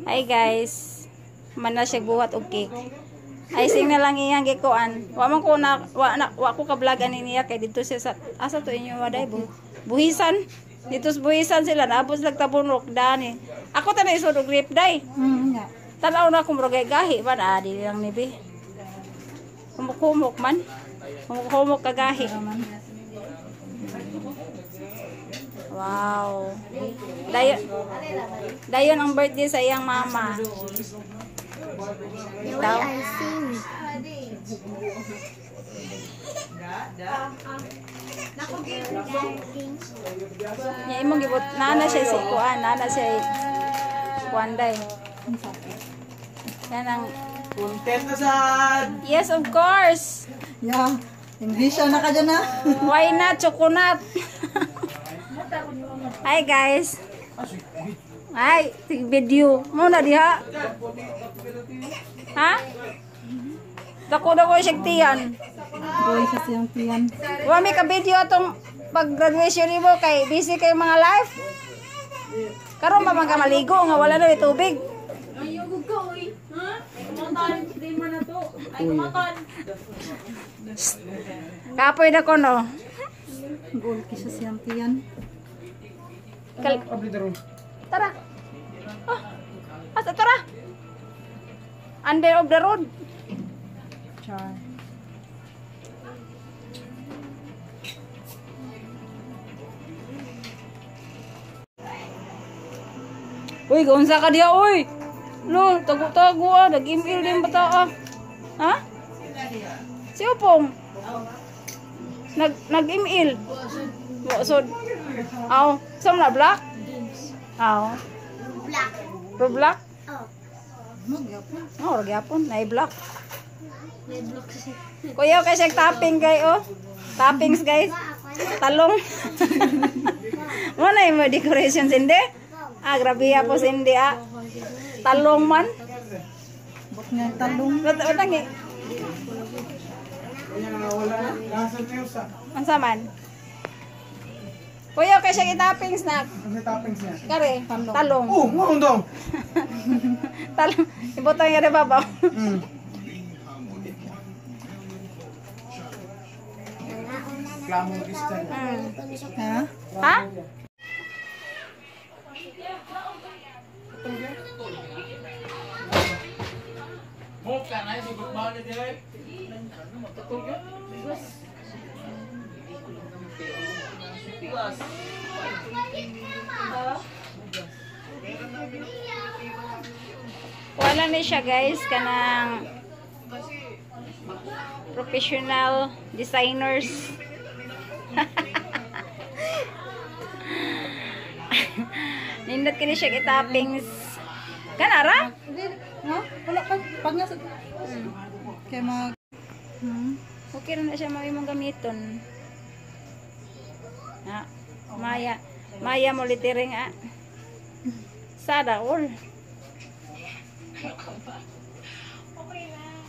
Hi guys. Man na siya buhat og cake. Ay sing na lang iyang gikuan. Wa man ko na wa ko ka-vlog ani niya kay dito siya sa asa to inyo waday buhisan. Dito sa buhisan sila naabot lag tabunok dani. Ako ta na isod og grip day. Tanaw na ko murag gahi ba na di lang nibi. Kumuk man. Kumuk kagahi man. Wow. Dayon ang birthday sa iyang mama. Daw. Nya imong gibot nana siya si kuan, nana siya kuanday. Yan ang content na sad. Yes, of course. Yeah. English na ka dyan na. Why not chocolate? Hi guys. Hi, video. Muna diha. Ha? Dako siya tiyan. Boy sa siyang tiyan. Wa mi ka video atong pag-graduation nimo kay busy kay mga live. Karon pa man ka maligo nga wala na tubig. Ayog ko oy. Ha? Kumatan, di man na to. Ay kumatan. Kapoy na ko no. Goal sa siyang tiyan. Tara. Oh. Asa tara? Under of the road. Char. Uy, gaunsa ka diya, uy. Lo, tago-tago ah, nag-email din bata ah. Ha? Si Upong. Nag-email. Buksod. Aw, sam na black? Aw. Black. Pro black? Oh. Oh, gyapon, nay black. May block kasi. Kuya kay siya topping kay oh. Toppings guys. Talong. Mo na yung decoration sindi? Ah, grabe po sindi ah. Talong man. Bak nga talong. Watangi. Ansa man? Kuya kay siya toppings na. Ano toppings niya? Kare, talong. Oh, mo dong. Talong. Ibutang nga rin babaw. Klamo Christian. Ha? Ha? Mo ka na si Bukbao ni Direk. Wala ni siya guys kanang professional designers. Nindot kini siya i-toppings. Kanara? No? Wala pa. Pag nga sa... Kaya mag... Okay na siya mong gamiton. Ah, Maya mo litiring ah. Sada all. Okay lang.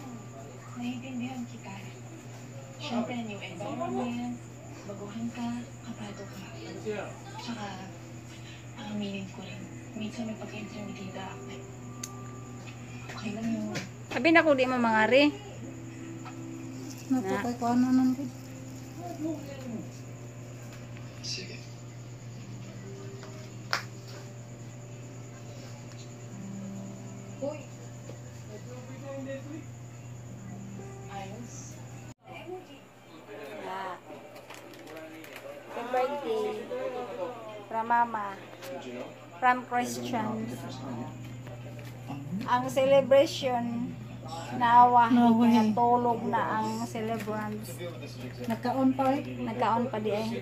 Naiintindihan kita. Siyempre, new environment, baguhan ka, kabado ka. Tsaka, aminin ko rin. Minsan may pagka-intermitida. Okay lang yun. Sabi na ko di mo mangari. Napakay ko ano nang good. Sige. Uy! Ayos. Ah. Happy birthday from Mama. From Christian. Ang celebration nawa tulog na ang celebrants. Nagkaon pa eh. Nagkaon pa di ay.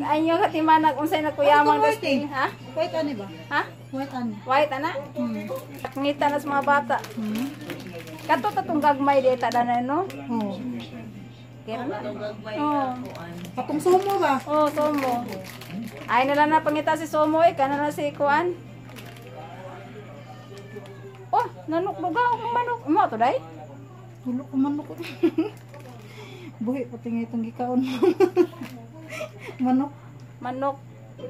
Ay nyo katimanag unsay nagkuyamang dusting, ha? White ani ba? Ha? White ani. White ana? Ngita na sa mga bata. Kato tatong gagmay di ta danay no? Oh. Kira na. Oh. Patong sumo ba? Oh, Somo. Ay nila na pangita si Somo eh, kana na si Kuan. Oh, nanukdugaw ang manok. Mo to day? Tulok ko manok ko. Buhi pati nga itong gikaon. Manok. Manok. Si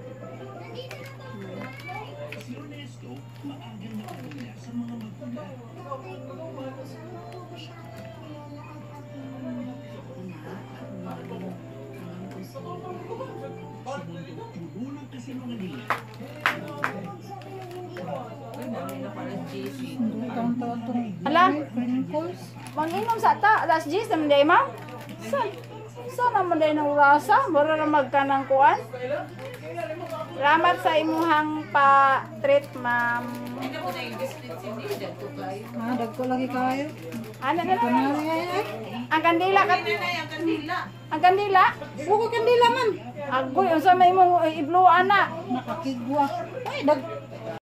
UNESCO, maagang nakabula sa mga magulang. Tumulang kasi mga nila. Taon-taon itong Ala, crinkles. manginom sa ta. Last G's naman day, ma'am. Saan naman day ng urasa? Mura na magkanang kuan. Salamat sa imuhang pa-treat, ma'am. Dagko lagi kayo. Ano na Ito lang? na ngayon. Ang kandila kat... Ang kandila? Buko kandila man. Agoy, unsa may imong ibluan na. Nakakigwa. Ay,